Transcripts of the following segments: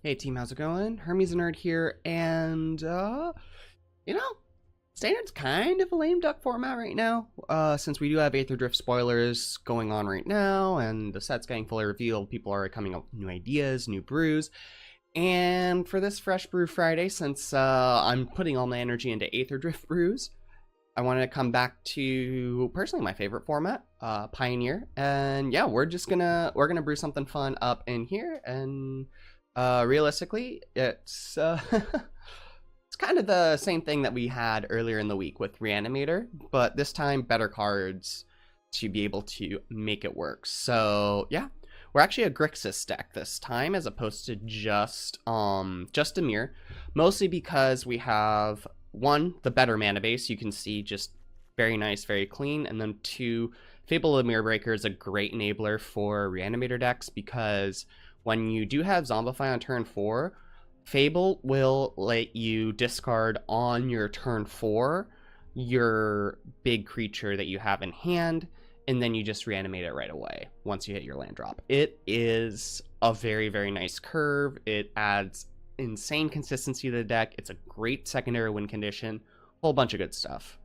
Hey team, how's it going? Hermes a Nerd here, and you know, Standard's kind of a lame duck format right now, since we do have Aetherdrift spoilers going on right now, and the set's getting fully revealed. People are coming up with new ideas, new brews, and for this Fresh Brew Friday, since I'm putting all my energy into Aetherdrift brews, I wanted to come back to personally my favorite format, Pioneer, and yeah, we're gonna brew something fun up in here, and realistically, it's it's kind of the same thing that we had earlier in the week with Reanimator, but this time better cards to be able to make it work. So yeah, we're actually a Grixis deck this time as opposed to just a mirror, mostly because we have one, the better mana base. You can see just very nice, very clean, and then two, Fable of Mirror Breaker is a great enabler for Reanimator decks because when you do have Zombify on turn 4, Fable will let you discard on your turn 4 your big creature that you have in hand, and then you just reanimate it right away once you hit your land drop. It is a very, very nice curve. It adds insane consistency to the deck. It's a great secondary win condition. Whole bunch of good stuff.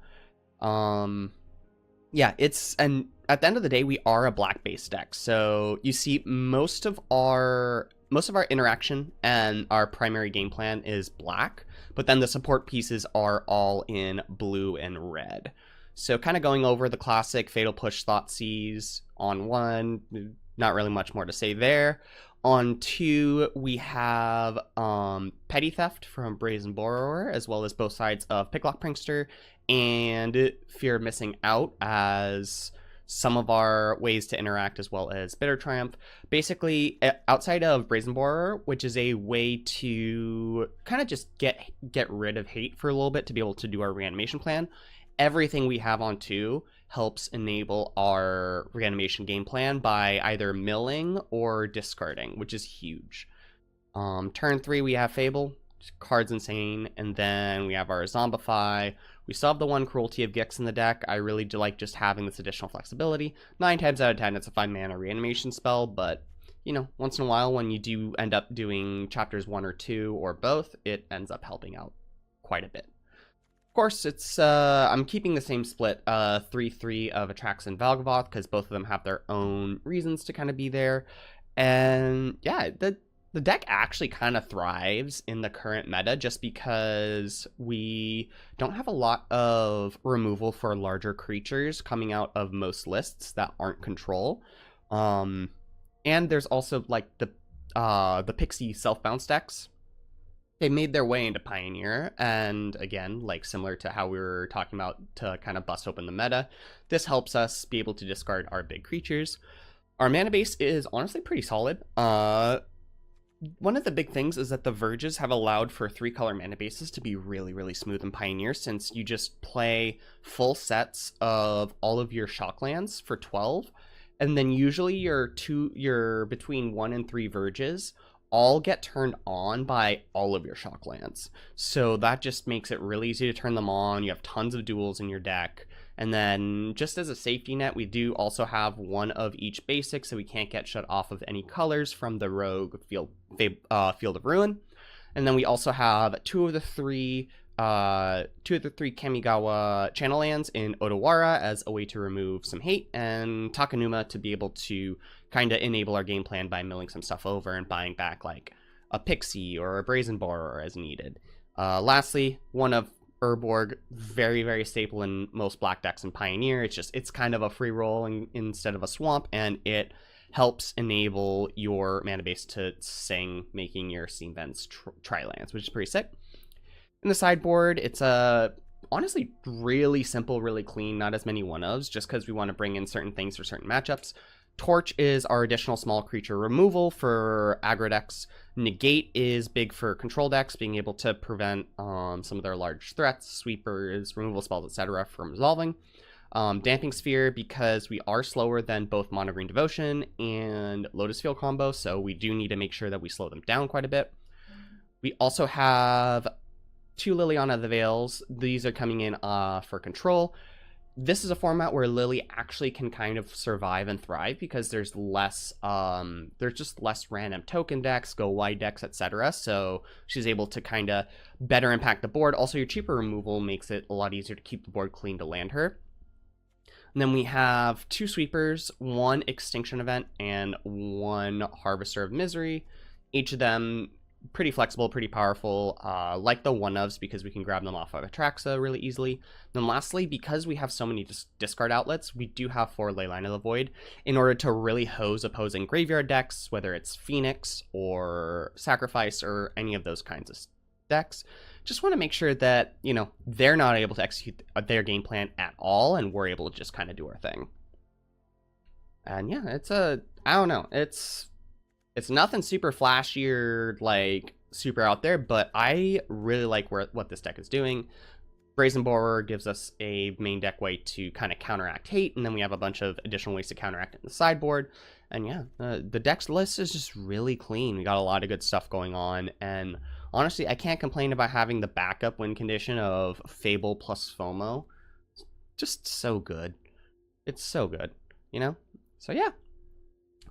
Yeah, and at the end of the day, we are a black based deck. So you see most of our interaction and our primary game plan is black, but then the support pieces are all in blue and red. So kind of going over the classic Fatal Push Thoughtseize on 1, not really much more to say there. On 2, we have Petty Theft from Brazen Borrower, as well as both sides of Picklock Prankster and Fear of Missing Out as some of our ways to interact, as well as Bitter Triumph. Basically, outside of Brazen Borrower, which is a way to kind of just get rid of hate for a little bit to be able to do our reanimation plan, everything we have on 2 helps enable our reanimation game plan by either milling or discarding, which is huge. Turn 3, we have Fable, cards insane, and then we have our Zombify. We still have the one Cruelty of Gix in the deck. I really do like just having this additional flexibility. 9 times out of 10, it's a 5-mana reanimation spell, but you know, once in a while when you do end up doing chapters 1 or 2 or both, it ends up helping out quite a bit. Of course, it's I'm keeping the same split, 3-3 of Atrax and Valgavoth, because both of them have their own reasons to kind of be there. And yeah, the deck actually kind of thrives in the current meta just because we don't have a lot of removal for larger creatures coming out of most lists that aren't control. And there's also like the Pixie self-bounce decks. They made their way into Pioneer, and again, like similar to how we were talking about to kind of bust open the meta, this helps us be able to discard our big creatures. Our mana base is honestly pretty solid. One of the big things is that the Verges have allowed for 3-color mana bases to be really, really smooth in Pioneer, since you just play full sets of all of your Shocklands for 12, and then usually your between 1 and 3 Verges all get turned on by all of your Shocklands. So that just makes it really easy to turn them on. You have tons of duels in your deck. And then just as a safety net, we do also have one of each basic, so we can't get shut off of any colors from the Rogue Field of Ruin. And then we also have two of the three Kamigawa channel lands in Otawara as a way to remove some hate, and Takanuma to be able to kind of enable our game plan by milling some stuff over and buying back like a Pixie or a Brazen Borrower as needed. Lastly, one of Urborg, very, very staple in most black decks in Pioneer. It's kind of a free roll instead of a swamp, and it helps enable your mana base to sing, making your Steam Vents tri-lands, which is pretty sick. In the sideboard, it's honestly really simple, really clean, not as many one-ofs, just because we want to bring in certain things for certain matchups. Torch is our additional small creature removal for aggro decks. Negate is big for control decks, being able to prevent some of their large threats, sweepers, removal spells, etc. from resolving. Damping Sphere, because we are slower than both Mono Green Devotion and Lotus Field combo, so we do need to make sure that we slow them down quite a bit. We also have 2 Liliana the Veils. These are coming in for control. this is a format where Lily actually can kind of survive and thrive because there's just less random token decks, go wide decks, etc. So she's able to kind of better impact the board. Also, your cheaper removal makes it a lot easier to keep the board clean to land her. And then we have 2 sweepers, 1 extinction event, and 1 harvester of misery. Each of them pretty flexible, pretty powerful, like the one-ofs because we can grab them off of Atraxa really easily. Then lastly, because we have so many discard outlets, we do have 4 Leyline of the Void in order to really hose opposing graveyard decks, whether it's Phoenix or Sacrifice or any of those kinds of decks. Just want to make sure that, you know, they're not able to execute their game plan at all, and we're able to just kind of do our thing. And yeah, I don't know, it's nothing super flashy or like super out there, but I really like what this deck is doing. Brazen Borer gives us a main deck way to kind of counteract hate, and then we have a bunch of additional ways to counteract it in the sideboard. And yeah, the deck's list is just really clean. We got a lot of good stuff going on, and honestly, I can't complain about having the backup win condition of Fable plus FOMO. It's just so good. It's so good, you know? So yeah.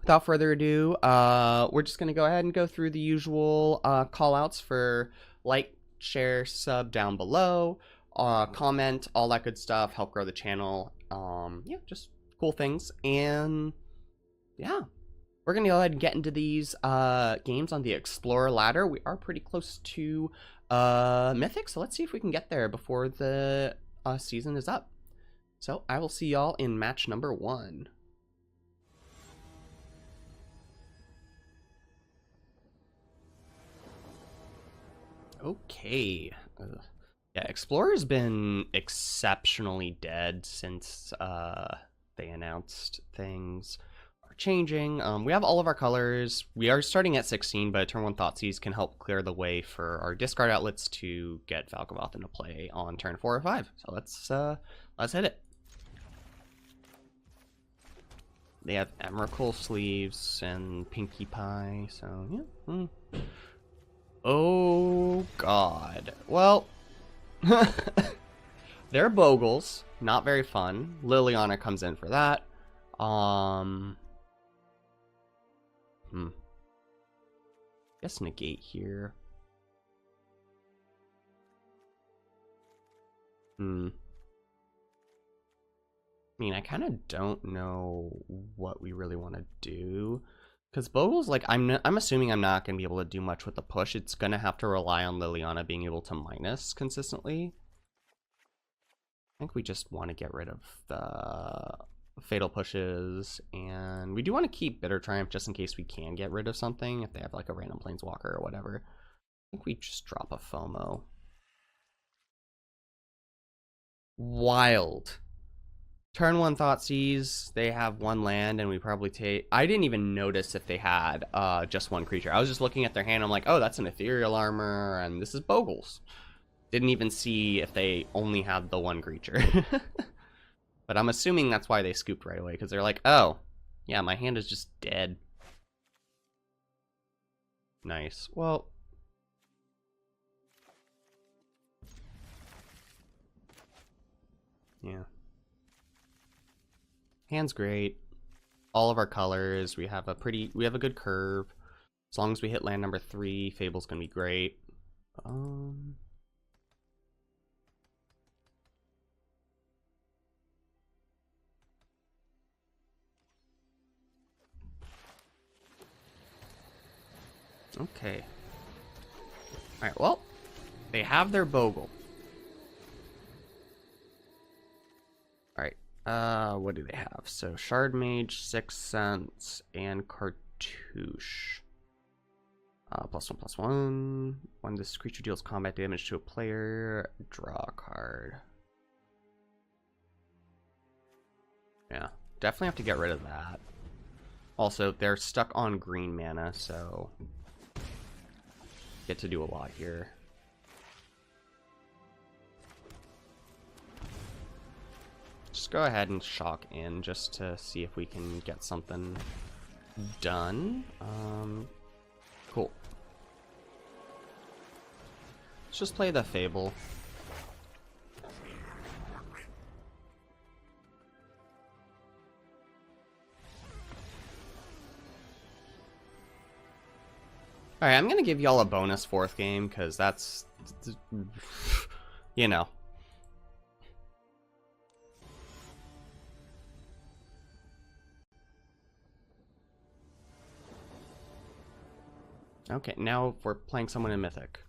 Without further ado, we're just going to go ahead and go through the usual call-outs for like, share, sub down below, comment, all that good stuff, help grow the channel. Yeah, just cool things. And yeah, we're going to go ahead and get into these games on the Explorer ladder. We are pretty close to Mythic, so let's see if we can get there before the season is up. So I will see y'all in match number 1. Okay. Yeah, Explorer's been exceptionally dead since they announced things are changing. We have all of our colors. We are starting at 16, but turn 1 Thoughtseize can help clear the way for our discard outlets to get Valgavoth into play on turn 4 or 5. So let's hit it. They have Emrakul sleeves and Pinkie Pie, so yeah. Oh god. Well, they're Bogles, not very fun. Liliana comes in for that. Guess negate here. I mean, I kind of don't know what we really want to do. Because Bogles, like, I'm assuming I'm not going to be able to do much with the push. It's going to have to rely on Liliana being able to minus consistently. I think we just want to get rid of the fatal pushes. And we do want to keep Bitter Triumph just in case we can get rid of something. If they have, like, a random Planeswalker or whatever. I think we just drop a FOMO. Wild. Turn 1 Thoughtseize, they have 1 land, and we probably take... I didn't even notice if they had just 1 creature. I was just looking at their hand, I'm like, oh, that's an Ethereal Armor, and this is Bogles. Didn't even see if they only had the 1 creature. But I'm assuming that's why they scooped right away, because they're like, oh, yeah, my hand is just dead. Nice. Well... yeah. Hand's great. All of our colors. We have a good curve. As long as we hit land number 3, Fable's gonna be great. Okay. Alright, well, they have their Bogle. Alright. What do they have? So, Shard Mage, 6 Sense, and Cartouche. +1/+1. When this creature deals combat damage to a player, draw a card. Yeah, definitely have to get rid of that. Also, they're stuck on green mana, so get to do a lot here. Just go ahead and shock in just to see if we can get something done. Cool. Let's just play the Fable. Alright, I'm gonna give y'all a bonus 4th game, because that's... you know. Okay, now we're playing someone in Mythic.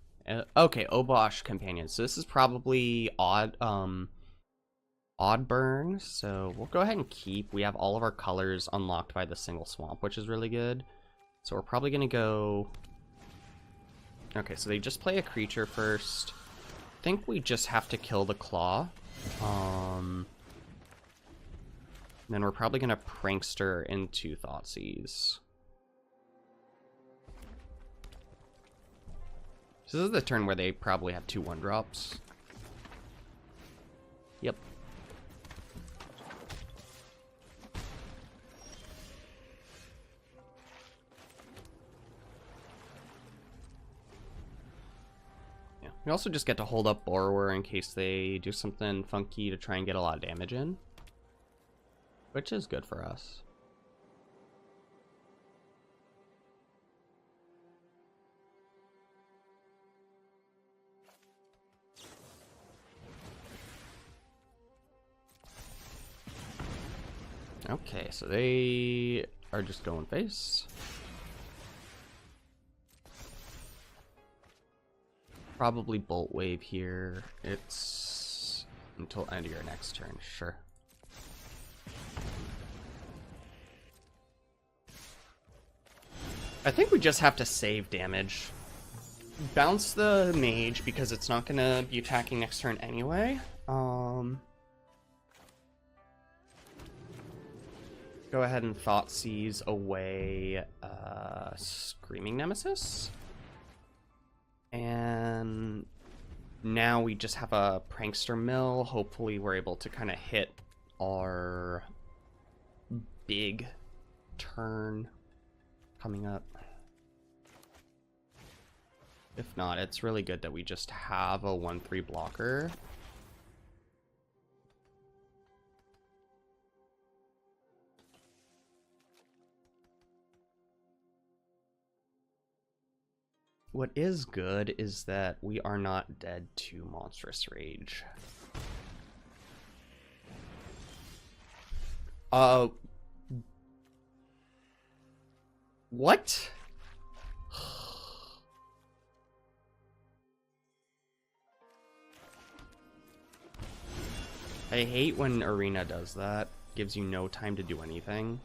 Okay, Obosh Companion. So this is probably odd burn. So we'll go ahead and keep. We have all of our colors unlocked by the single swamp, which is really good. So we're probably gonna go. Okay, so they just play a creature first. I think we just have to kill the claw. Then we're probably gonna Prankster into Thoughtseize. So this is the turn where they probably have 2 1-drops. Yep. Yeah. We also just get to hold up Borrower in case they do something funky to try and get a lot of damage in. Which is good for us. Okay, so they are just going face. Probably Bolt Wave here. It's until end of your next turn, sure. I think we just have to save damage. Bounce the mage because it's not gonna be attacking next turn anyway. Go ahead and Thoughtseize away Screaming Nemesis. And now we just have a Prankster Mill. Hopefully we're able to kind of hit our big turn coming up. If not, it's really good that we just have a 1/3 blocker. What is good is that we are not dead to Monstrous Rage. What? I hate when Arena does that. Gives you no time to do anything.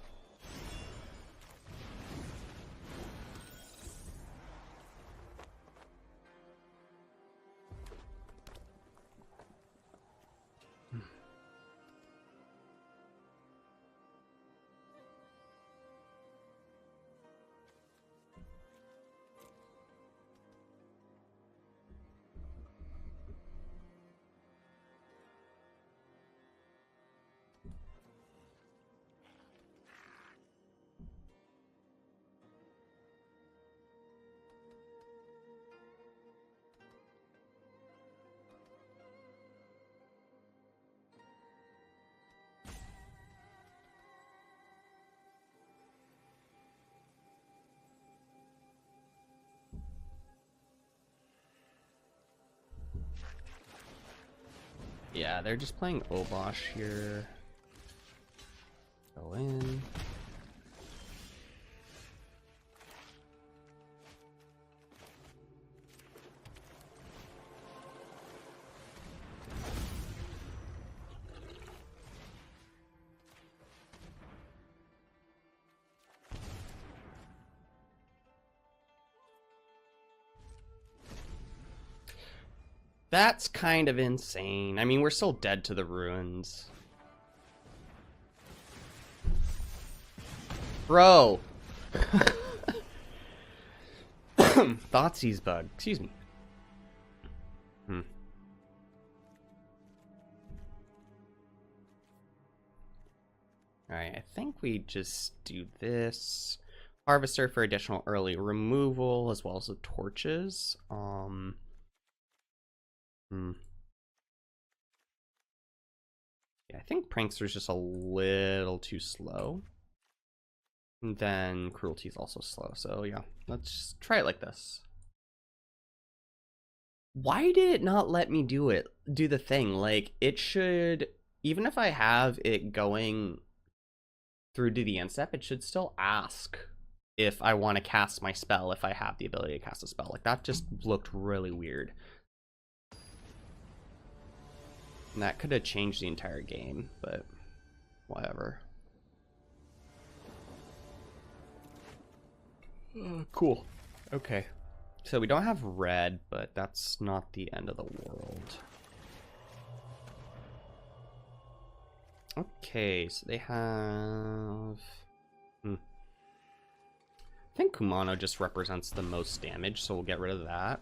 Yeah, they're just playing Obosh here. Go in. That's kind of insane. I mean, we're still dead to the ruins. Bro. Thoughtseize bug. Excuse me. Alright, I think we just do this. Harvester for additional early removal, as well as the torches. Yeah, I think Prankster's just a little too slow. And then Cruelty is also slow. So yeah, let's try it like this. Why did it not let me do the thing? Like, it should, even if I have it going through to the end step, it should still ask if I want to cast my spell, if I have the ability to cast a spell. Like, that just looked really weird. And that could have changed the entire game, but whatever. Cool. Okay. So we don't have red, but that's not the end of the world. Okay, so they have... I think Kumano just represents the most damage, so we'll get rid of that.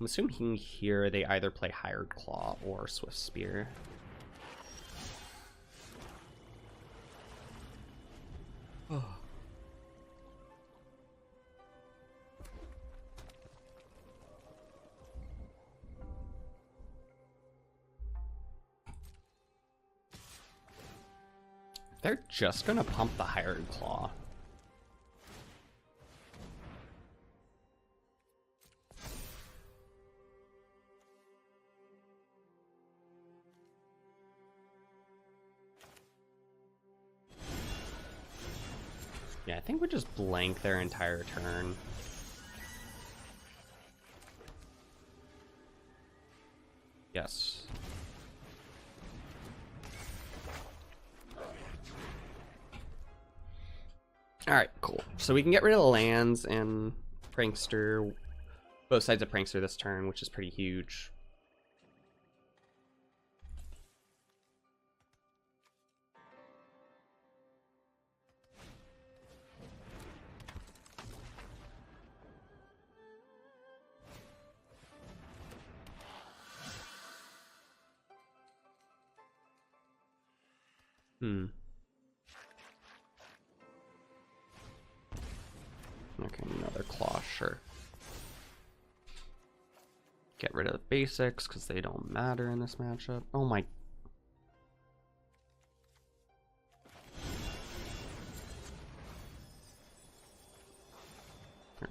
I'm assuming here they either play Hired Claw or Swift Spear. Oh. They're just gonna pump the Hired Claw. Yeah, I think we just blank their entire turn. Yes. Alright, cool. So we can get rid of the lands and Prankster, both sides of Prankster this turn, which is pretty huge. Okay, another claw, sure. Get rid of the basics, because they don't matter in this matchup. Oh my...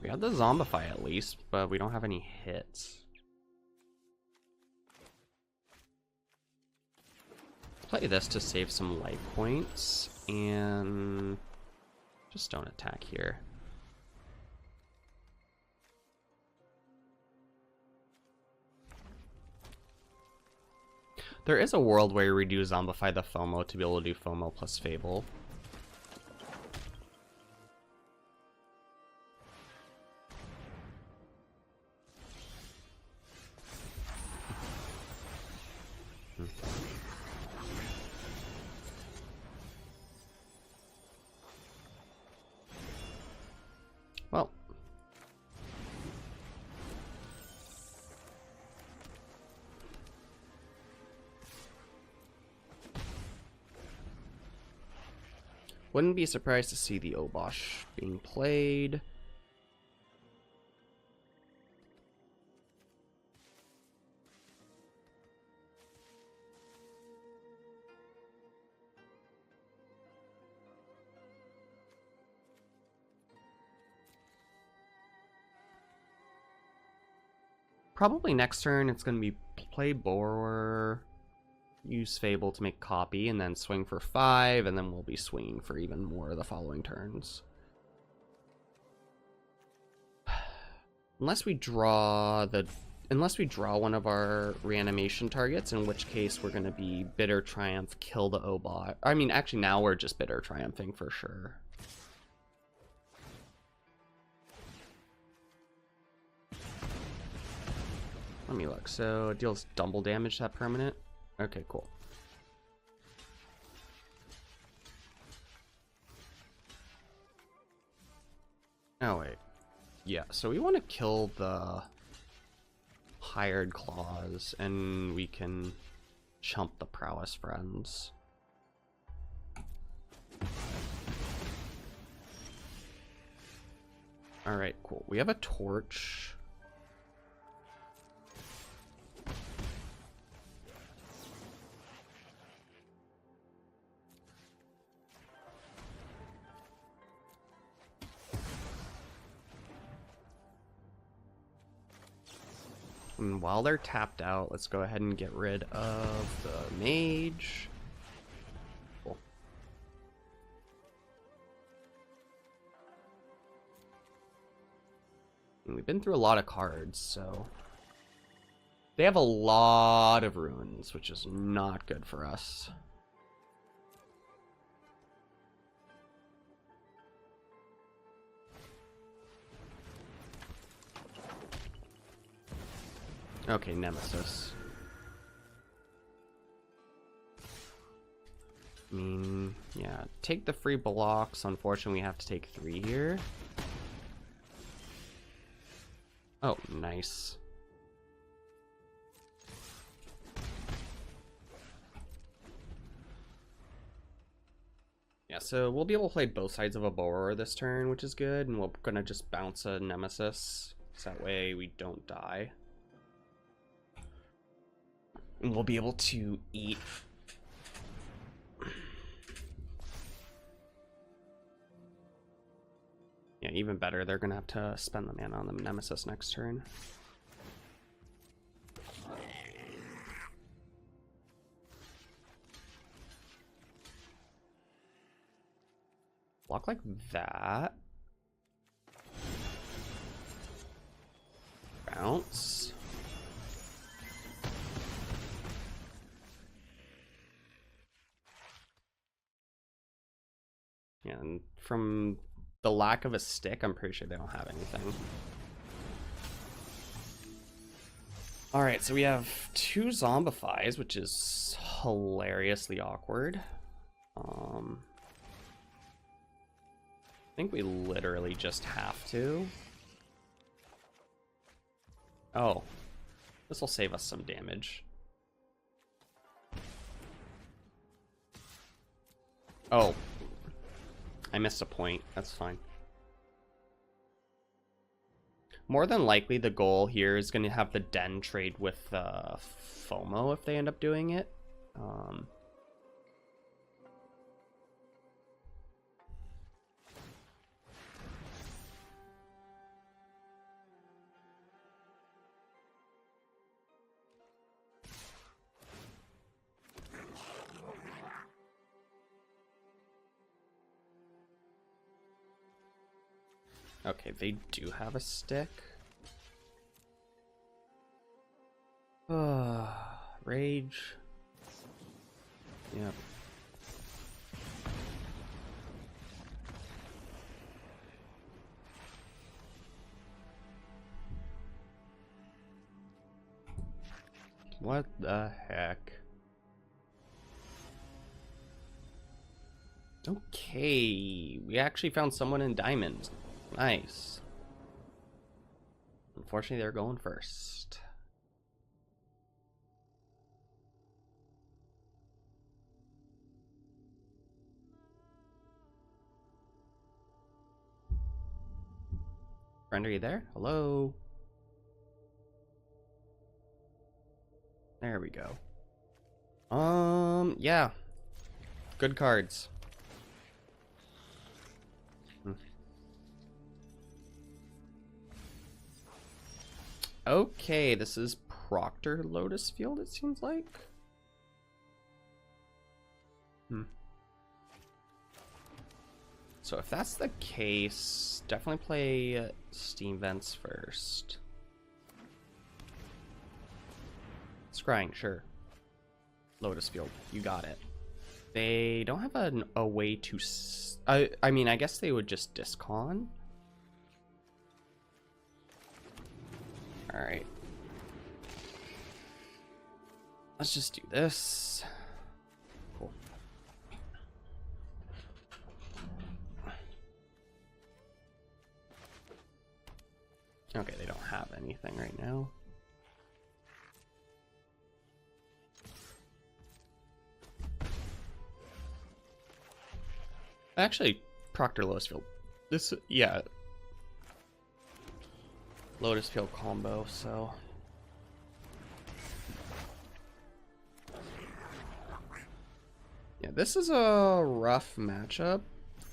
We have the Zombify at least, but we don't have any hits. Play this to save some life points, and just don't attack here. There is a world where we do Zombify the FOMO to be able to do FOMO plus Fable. Well. Wouldn't be surprised to see the Obosh being played. Probably next turn it's going to be play Borrower, use Fable to make copy, and then swing for 5, and then we'll be swinging for even more the following turns. Unless we draw one of our reanimation targets, in which case we're going to be Bitter Triumph, kill the Obosh. I mean, actually now we're just Bitter Triumphing for sure. Let me look. So it deals double damage to that permanent. Okay, cool. Oh wait. Yeah, so we want to kill the Hired Claws, and we can chump the Prowess Friends. Alright, cool. We have a torch. And while they're tapped out, let's go ahead and get rid of the mage. Cool. And we've been through a lot of cards, so they have a lot of runes, which is not good for us. Okay, Nemesis. I mean, yeah, take the free blocks. Unfortunately, we have to take 3 here. Oh, nice. Yeah, so we'll be able to play both sides of a borrower this turn, which is good, and we're gonna just bounce a Nemesis, so that way we don't die. And we'll be able to eat. Yeah, even better, they're gonna have to spend the mana on the Nemesis next turn. Block like that. Bounce. Yeah, and from the lack of a stick, I'm pretty sure they don't have anything. Alright, so we have 2 Zombifies, which is hilariously awkward. I think we literally just have to. Oh, this will save us some damage. Oh, I missed a point. That's fine. More than likely, the goal here is going to have the Den trade with FOMO if they end up doing it. Okay, they do have a stick. Rage. Yep. What the heck? Okay, we actually found someone in diamond. Nice. Unfortunately, they're going first. Friend, are you there? Hello? There we go. Yeah. Good cards. Okay, this is Proctor Lotus Field, it seems like. So if that's the case, definitely play Steam Vents first. Scrying, sure. Lotus Field, you got it. They don't have a way to... I mean, I guess they would just discon. Alright. Let's just do this. Cool. Okay, they don't have anything right now. Actually, Proctor Lotus Field. This, yeah. Lotus Field combo, so. Yeah, this is a rough matchup.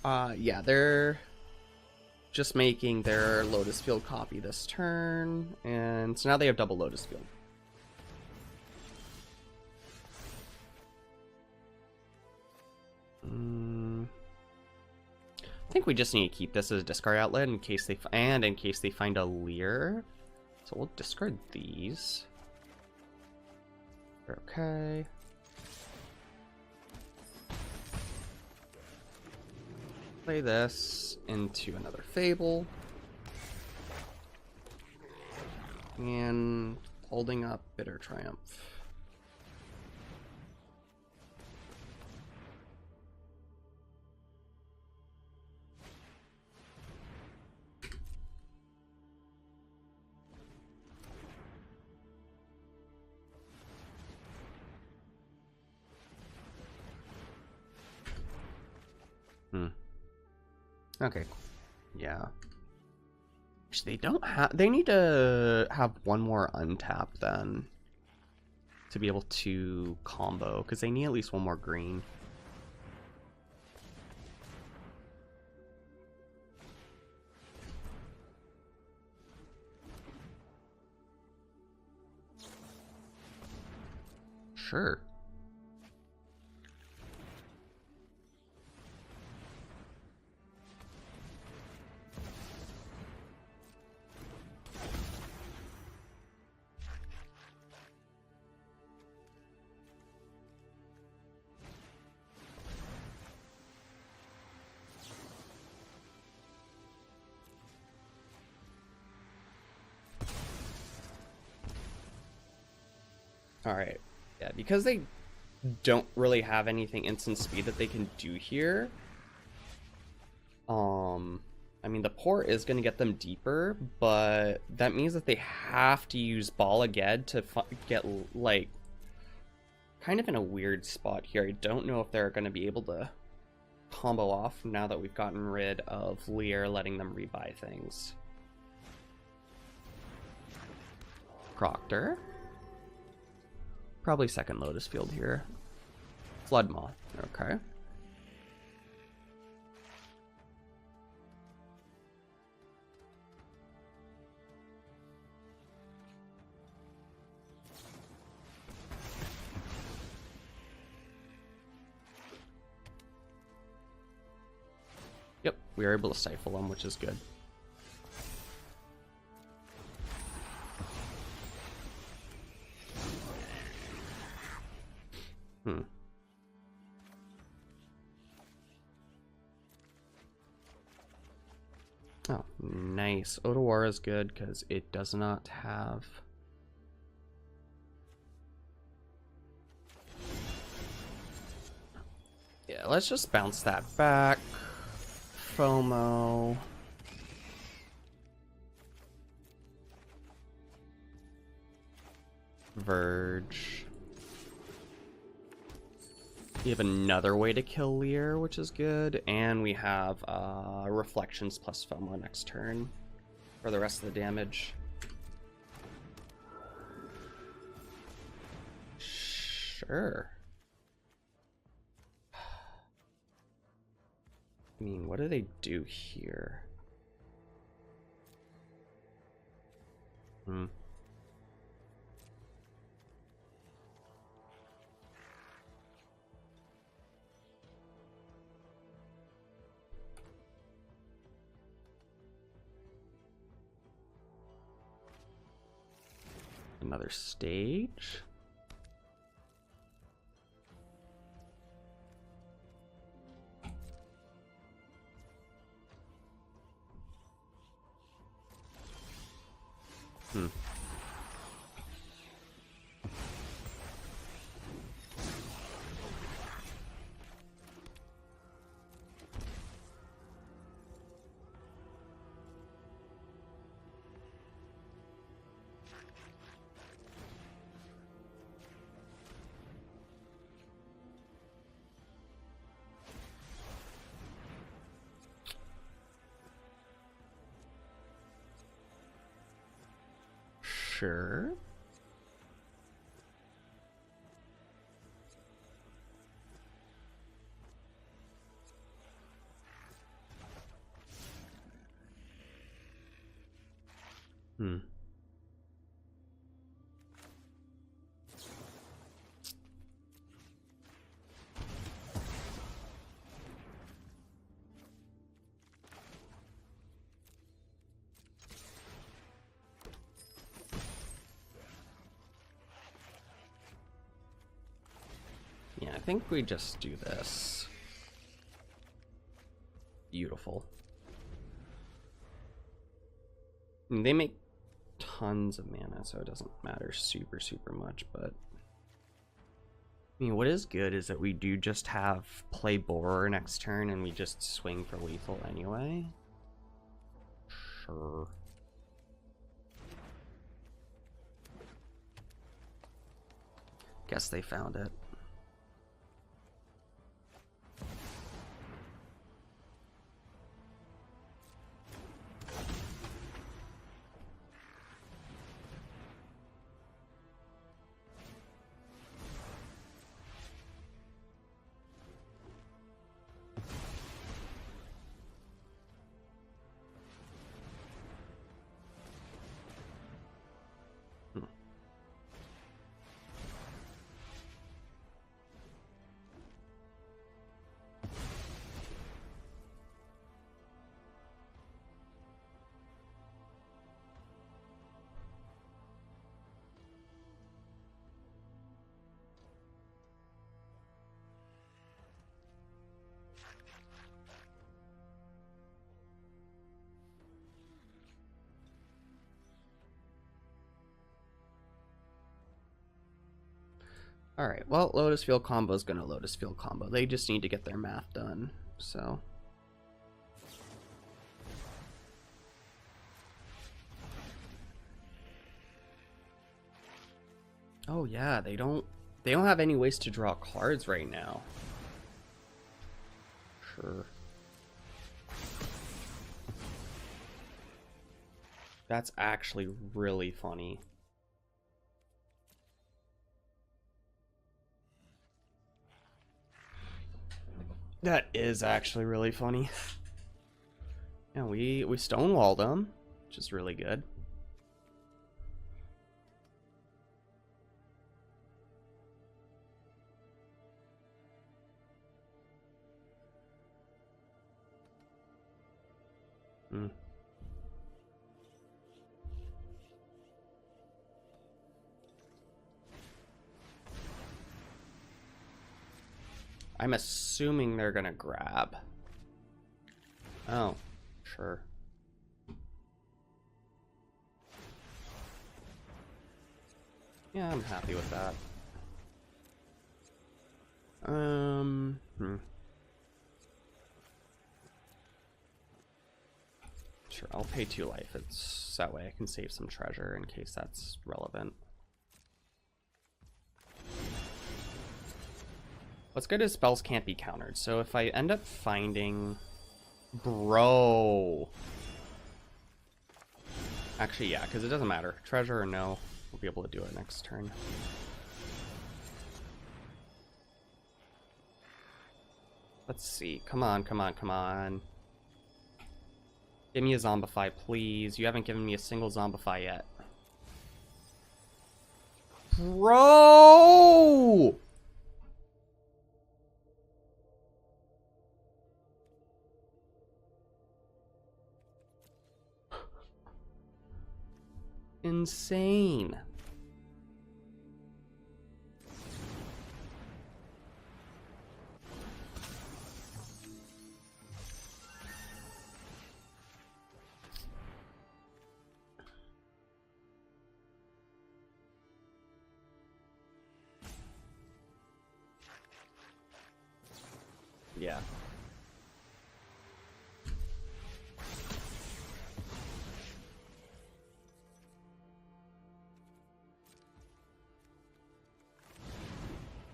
Yeah, they're just making their Lotus Field copy this turn, and so now they have double Lotus Field. I think we just need to keep this as a discard outlet in case they find a Leer. So we'll discard these. Okay. Play this into another Fable. And holding up Bitter Triumph. Okay. Yeah. They don't have... They need to have one more untap then to be able to combo, because they need at least one more green. Sure. Alright, yeah, because they don't really have anything instant speed that they can do here. I mean, the port is going to get them deeper, but that means that they have to use Ball again to get, like, kind of in a weird spot here. I don't know if they're going to be able to combo off now that we've gotten rid of Leer, letting them rebuy things. Proctor. Probably second Lotus Field here. Flood Moth. Okay. Yep, we were able to stifle them, which is good. Oh, nice. Otawara is good because it does not have... Yeah, let's just bounce that back. FOMO. Verge. We have another way to kill Leer, which is good, and we have Reflections plus FOMO next turn for the rest of the damage. Sure. I mean, what do they do here? Another stage. Sure. Hmm. Yeah, I think we just do this. Beautiful. I mean, they make tons of mana, so it doesn't matter super much, but I mean, what is good is that we do just have play Borer next turn and we just swing for lethal anyway. Sure. Guess they found it. Alright, well, Lotus Field combo is going to Lotus Field combo. They just need to get their math done, so. Oh yeah, they don't have any ways to draw cards right now. Sure. That's actually really funny. That is actually really funny. Yeah, we stonewalled them, which is really good. I'm assuming they're gonna grab. Oh, sure. Yeah, I'm happy with that. Sure, I'll pay 2 life. It's that way I can save some treasure in case that's relevant. What's good is spells can't be countered, so if I end up finding... Bro! Actually, yeah, because it doesn't matter. Treasure or no, we'll be able to do it next turn. Let's see. Come on, come on, come on. Give me a Zombify, please. You haven't given me a single Zombify yet. Bro! Insane. Yeah.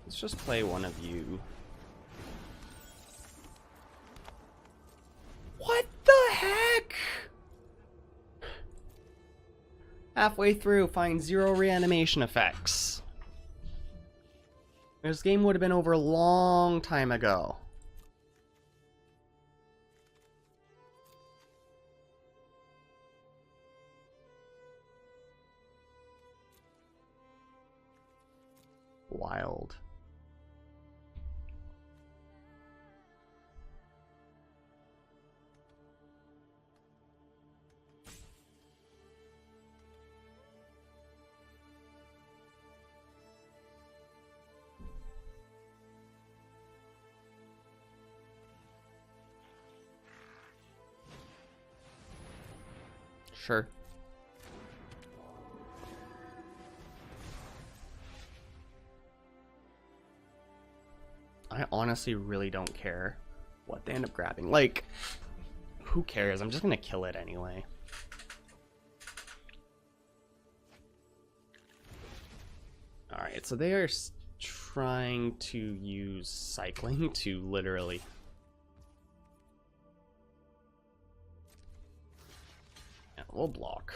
Let's just play one of you. What the heck? Halfway through, find 0 reanimation effects. This game would have been over a long time ago. wild. Sure. I honestly really don't care what they end up grabbing. Like, who cares? I'm just gonna kill it anyway. Alright, so they are trying to use cycling to literally... Yeah, we'll block.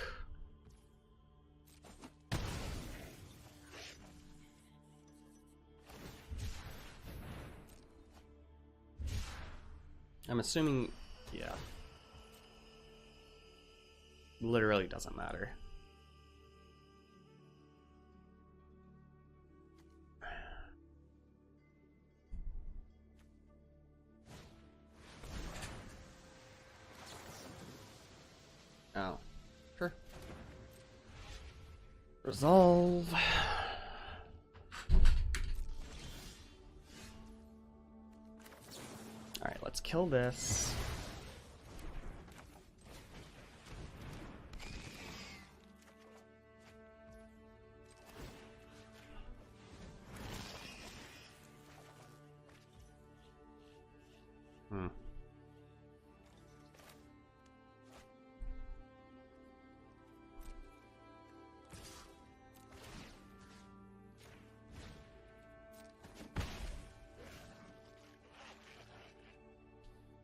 I'm assuming, yeah. Literally doesn't matter. Oh, sure. Resolve. Alright, let's kill this.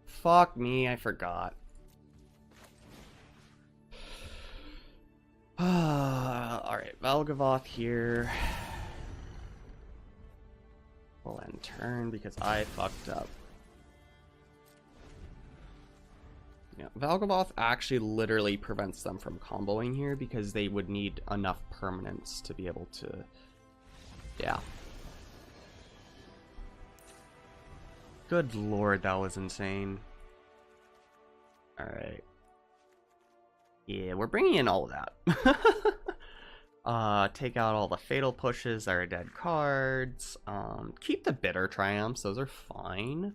Fuck me, I forgot. Alright, Valgavoth here. We'll end turn because I fucked up. Yeah, Valgavoth actually literally prevents them from comboing here because they would need enough permanence to be able to... Yeah. Good lord, that was insane. Alright. Yeah, we're bringing in all of that. Take out all the fatal pushes that are dead cards. Keep the bitter triumphs, those are fine.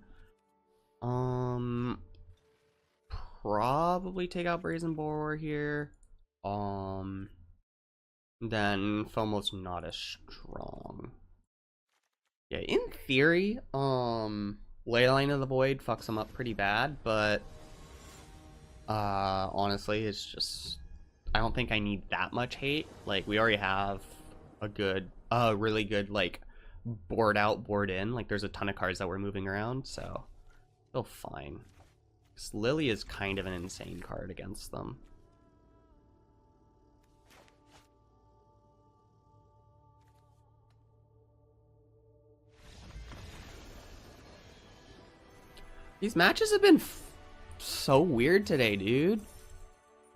Probably take out Brazen Borer here. Then FOMO's not as strong. Yeah, in theory, Leyline of the Void fucks them up pretty bad, but honestly, it's just, I don't think I need that much hate. Like, we already have a good, really good, like, board out, board in. Like, there's a ton of cards that we're moving around, so still fine. Because Lily is kind of an insane card against them. These matches have been so weird today, dude.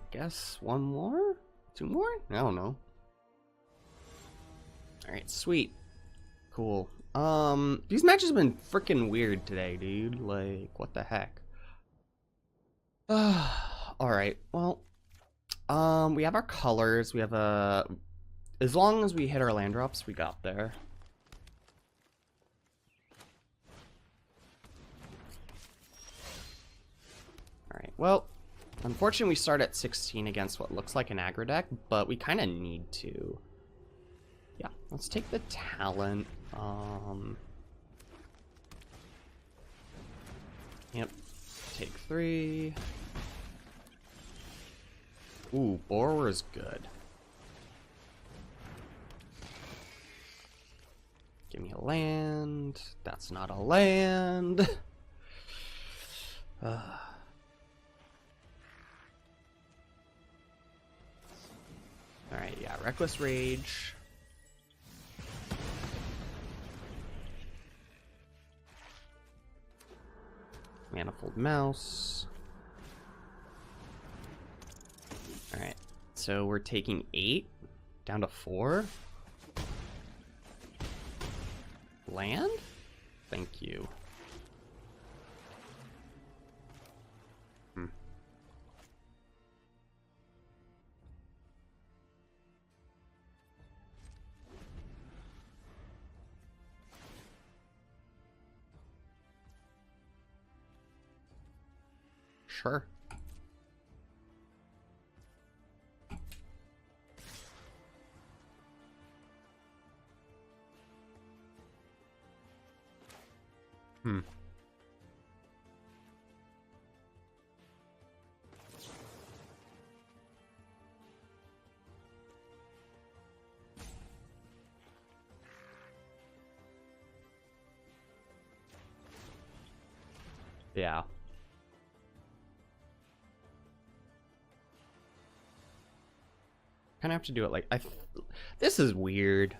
Guess one more? Two more? I don't know. Alright, sweet. Cool. These matches have been freaking weird today, dude. Like, what the heck? Alright, well. We have our colors. We have a... As long as we hit our land drops, we got there. Alright, well, unfortunately we start at 16 against what looks like an aggro deck, but we kind of need to. Yeah, let's take the talent. Yep, take 3. Ooh, Borer's good. Give me a land. That's not a land. Alright, yeah, Reckless Rage. Manifold Mouse. Alright, so we're taking 8 down to 4. Land? Thank you. Sure. Yeah. Kind of have to do it like this is weird.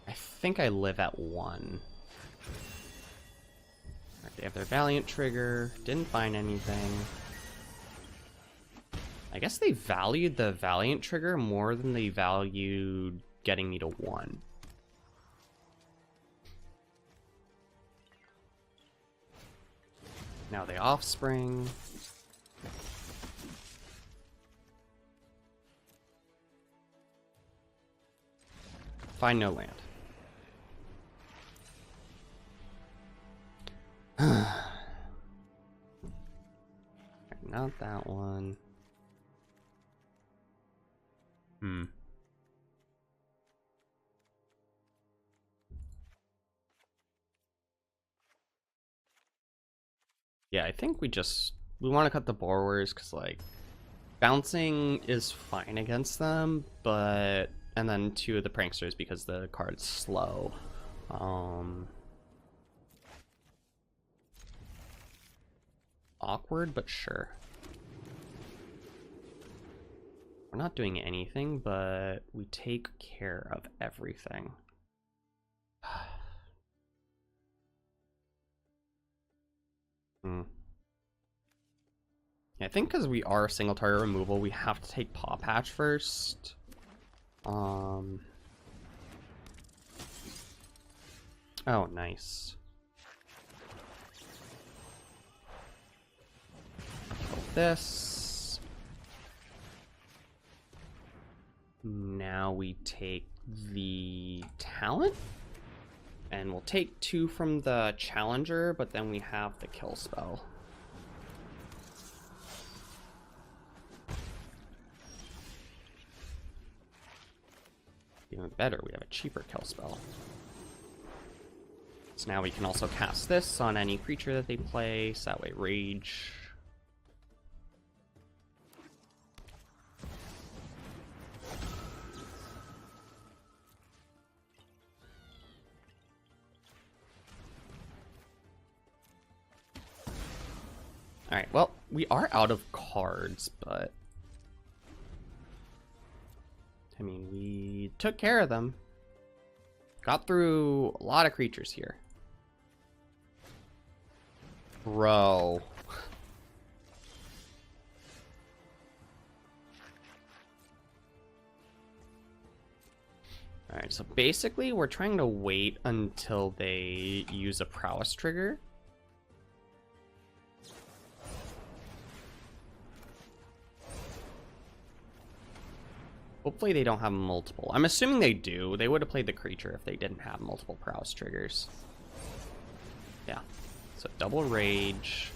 I think I live at 1. Right, they have their Valiant trigger. Didn't find anything. I guess they valued the Valiant trigger more than they valued getting me to 1. Now they Offspring. Find no land. Not that one. Yeah, I think we want to cut the borrowers because like bouncing is fine against them, but and then 2 of the pranksters because the card's slow. Awkward, but sure. We're not doing anything, but we take care of everything. Yeah, I think because we are single target removal, we have to take Paw Patch first. Oh, nice. This. Now we take the talent. And we'll take 2 from the challenger, but then we have the kill spell. Even better, we have a cheaper kill spell. So now we can also cast this on any creature that they play, so that way Rage. Alright, well, we are out of cards, but I mean, we took care of them. Got through a lot of creatures here. Bro. Alright, so basically we're trying to wait until they use a prowess trigger. Hopefully they don't have multiple. I'm assuming they do. They would have played the creature if they didn't have multiple prowess triggers. Yeah. So double rage.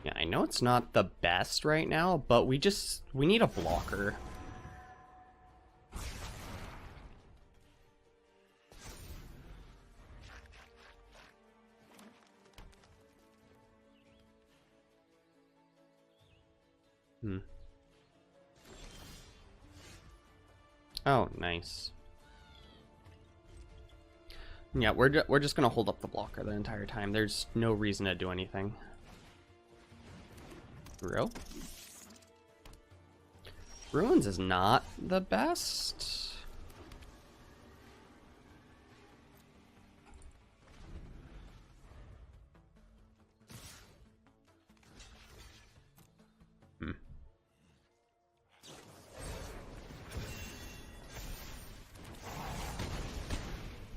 Yeah, I know it's not the best right now, but we need a blocker. Oh, nice. Yeah, we're just gonna hold up the blocker the entire time. There's no reason to do anything. Brew. Ruins is not the best.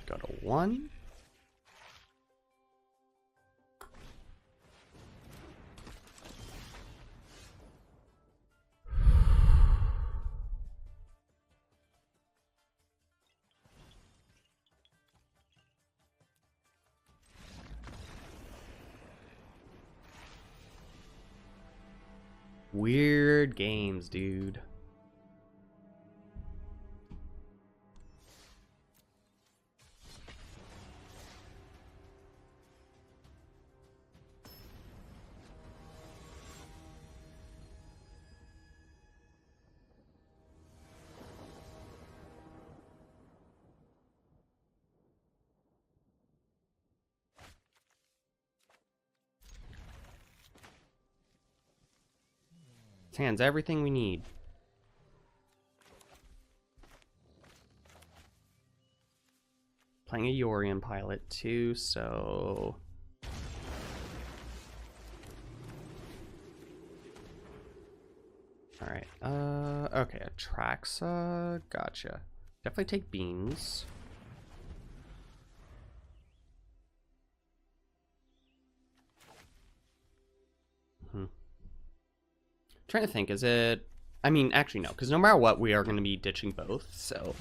Go to 1. Weird games, dude. This hand's everything we need. Playing a Yorion pilot too, so alright. Okay, Atraxa, gotcha. Definitely take beans. Trying to think, is it... I mean, actually no, because no matter what, we are going to be ditching both, so...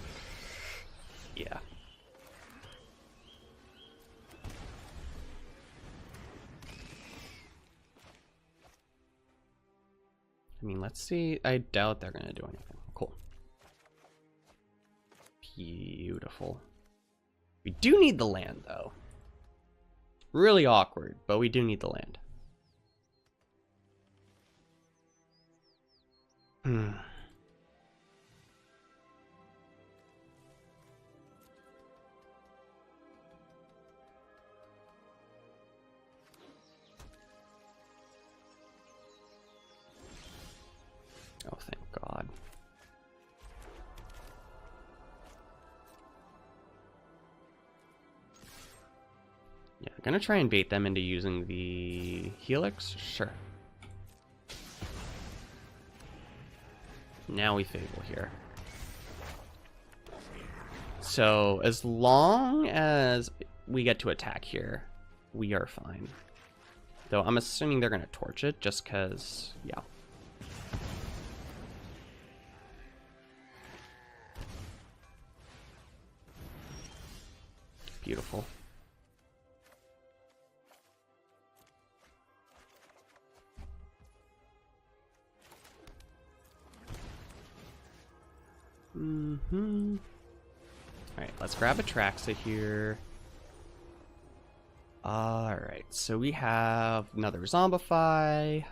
Yeah. I mean, let's see. I doubt they're going to do anything. Cool. Beautiful. We do need the land, though. Really awkward, but we do need the land. Oh, thank God. Yeah, gonna try and bait them into using the Helix? Sure. Now we Fable here. So, as long as we get to attack here, we are fine. Though I'm assuming they're gonna torch it just because, yeah. Beautiful. Alright, let's grab Atraxa here. Alright, so we have another Zombify.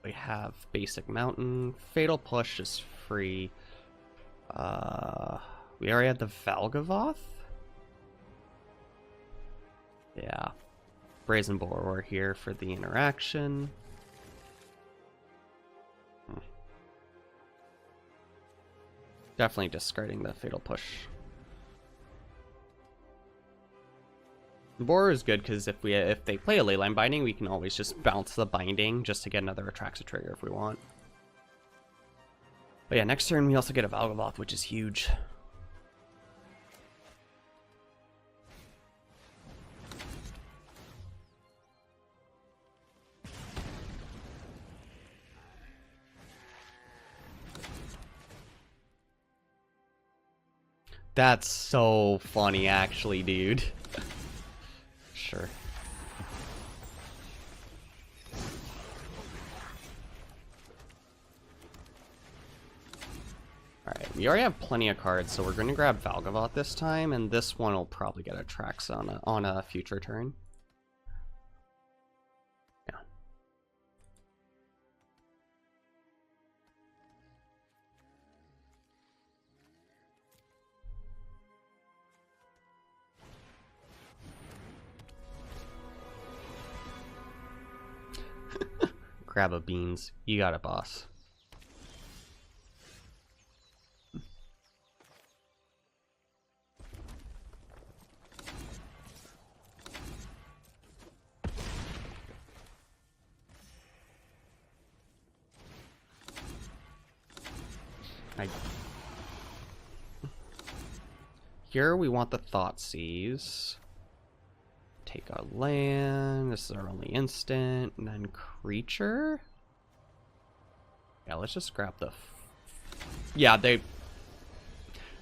We have Basic Mountain. Fatal Push is free. We already had the Valgavoth? Yeah. Brazen Borrower here for the interaction. Definitely discarding the Fatal Push. Borrower is good because if they play a Leyline Binding, we can always just bounce the Binding just to get another Atraxa trigger if we want. But yeah, next turn we also get a Valgavoth, which is huge. That's so funny, actually, dude. Sure. Alright, we already have plenty of cards, so we're going to grab Valgavoth this time, and this one will probably get Atraxa on a future turn. Yeah. grab a beans. You got it, boss. Here we want the Thoughtseize. Take our land. This is our only instant. And then creature. Yeah, let's just grab the... Yeah, they... I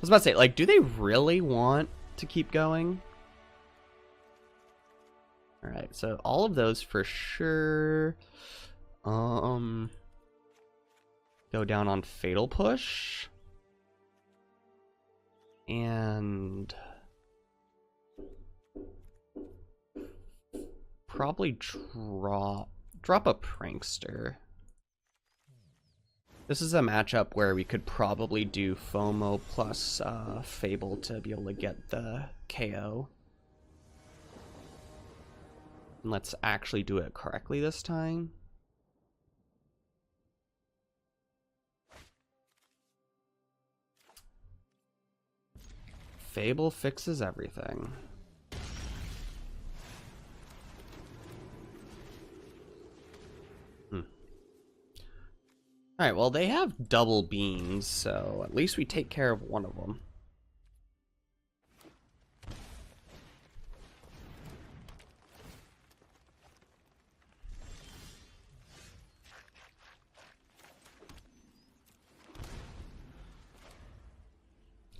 was about to say, like, do they really want to keep going? Alright, so all of those for sure. Go down on Fatal Push. And probably drop a Prankster. This is a matchup where we could probably do FOMO plus Fable to be able to get the KO. And let's actually do it correctly this time. Fable fixes everything. Alright, well, they have double beans, so at least we take care of one of them.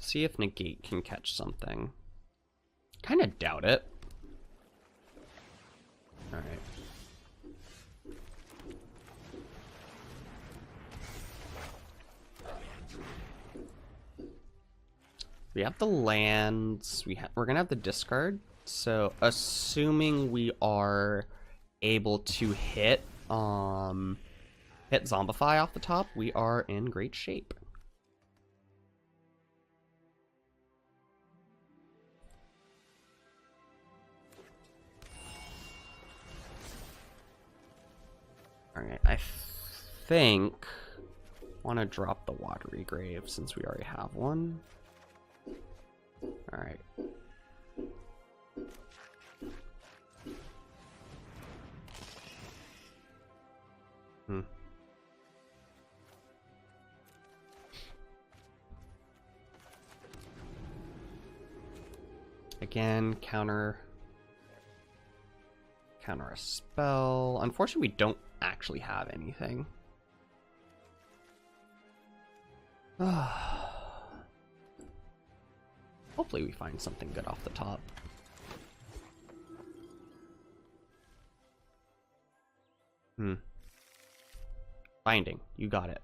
See if Negate can catch something. Kind of doubt it. Alright. We have the lands. We're gonna have the discard. So assuming we are able to hit Zombify off the top, we are in great shape. Alright, I think I want to drop the Watery Grave since we already have one. Alright. Again, counter a spell. Unfortunately, we don't actually have anything. Hopefully we find something good off the top. Binding, you got it.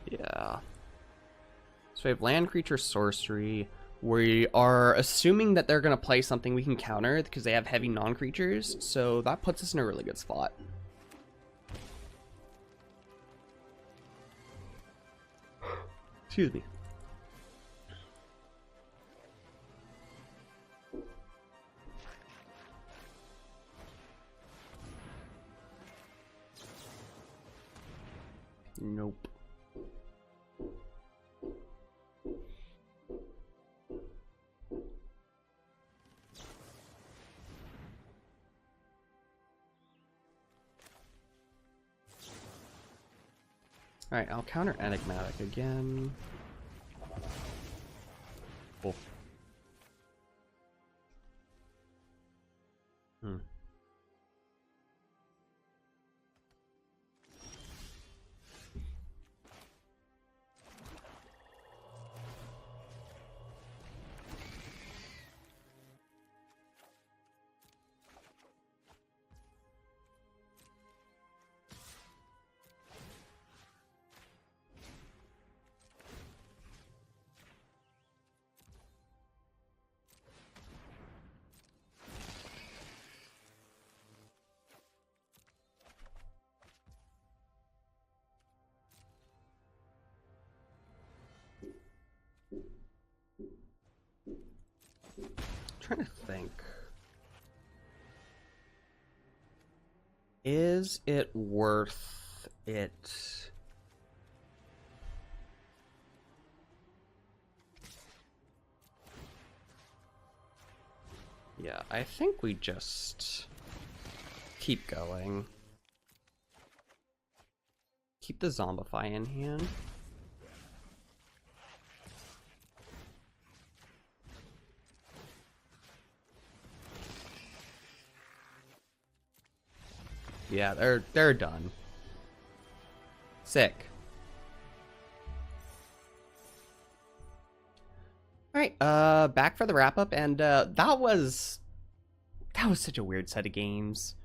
Yeah. So we have land, creature, sorcery. We are assuming that they're going to play something we can counter because they have heavy non-creatures. So that puts us in a really good spot. Excuse me. Nope. Alright, I'll counter Enigmatic again. Cool. trying to think. Is it worth it? Yeah, I think we just keep going. Keep the Zombify in hand. Yeah, they're done. Sick. All right, back for the wrap up, and that was such a weird set of games.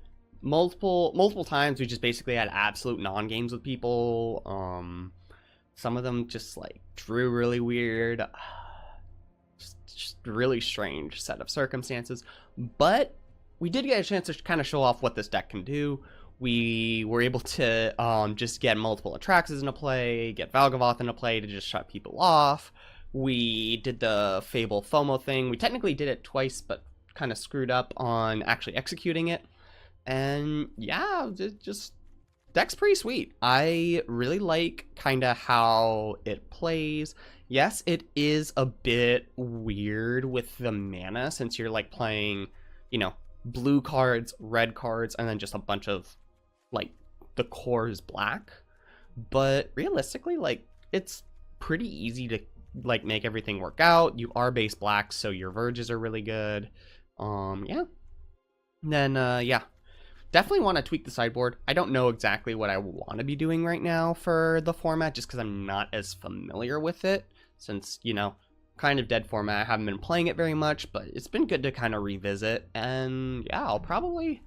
Multiple times we just basically had absolute non-games with people. Some of them just like drew really weird. Just really strange set of circumstances, but we did get a chance to kind of show off what this deck can do. We were able to just get multiple Atraxes into play, get Valgavoth into play to just shut people off. We did the Fable FOMO thing. We technically did it twice, but kind of screwed up on actually executing it. And yeah, just deck's pretty sweet. I really like kind of how it plays. Yes, it is a bit weird with the mana since you're like playing, you know, blue cards, red cards, and then just a bunch of like the core is black. But realistically, like it's pretty easy to like make everything work out. You are base black, so your verges are really good. Yeah. And then yeah. Definitely want to tweak the sideboard. I don't know exactly what I want to be doing right now for the format just because I'm not as familiar with it since, you know, kind of dead format. I haven't been playing it very much, but it's been good to kind of revisit. And yeah, I'll probably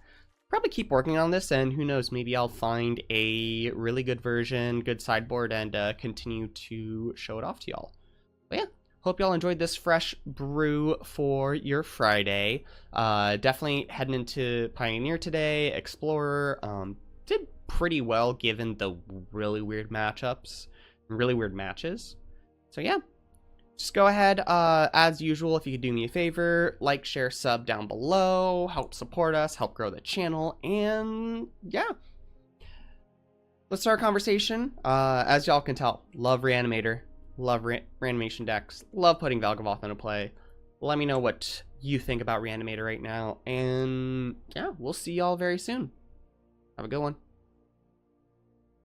keep working on this, and who knows, maybe I'll find a really good version, good sideboard, and continue to show it off to y'all. But yeah. Hope y'all enjoyed this fresh brew for your Friday. Definitely heading into Pioneer today. Explorer did pretty well given the really weird matchups, really weird matches. So yeah, just go ahead, as usual, if you could do me a favor, like, share, sub down below, help support us, help grow the channel, and yeah. Let's start a conversation. As y'all can tell, love Reanimator. Love reanimation decks. Love putting Valgavoth into play. Let me know what you think about Reanimator right now. And yeah, we'll see y'all very soon. Have a good one.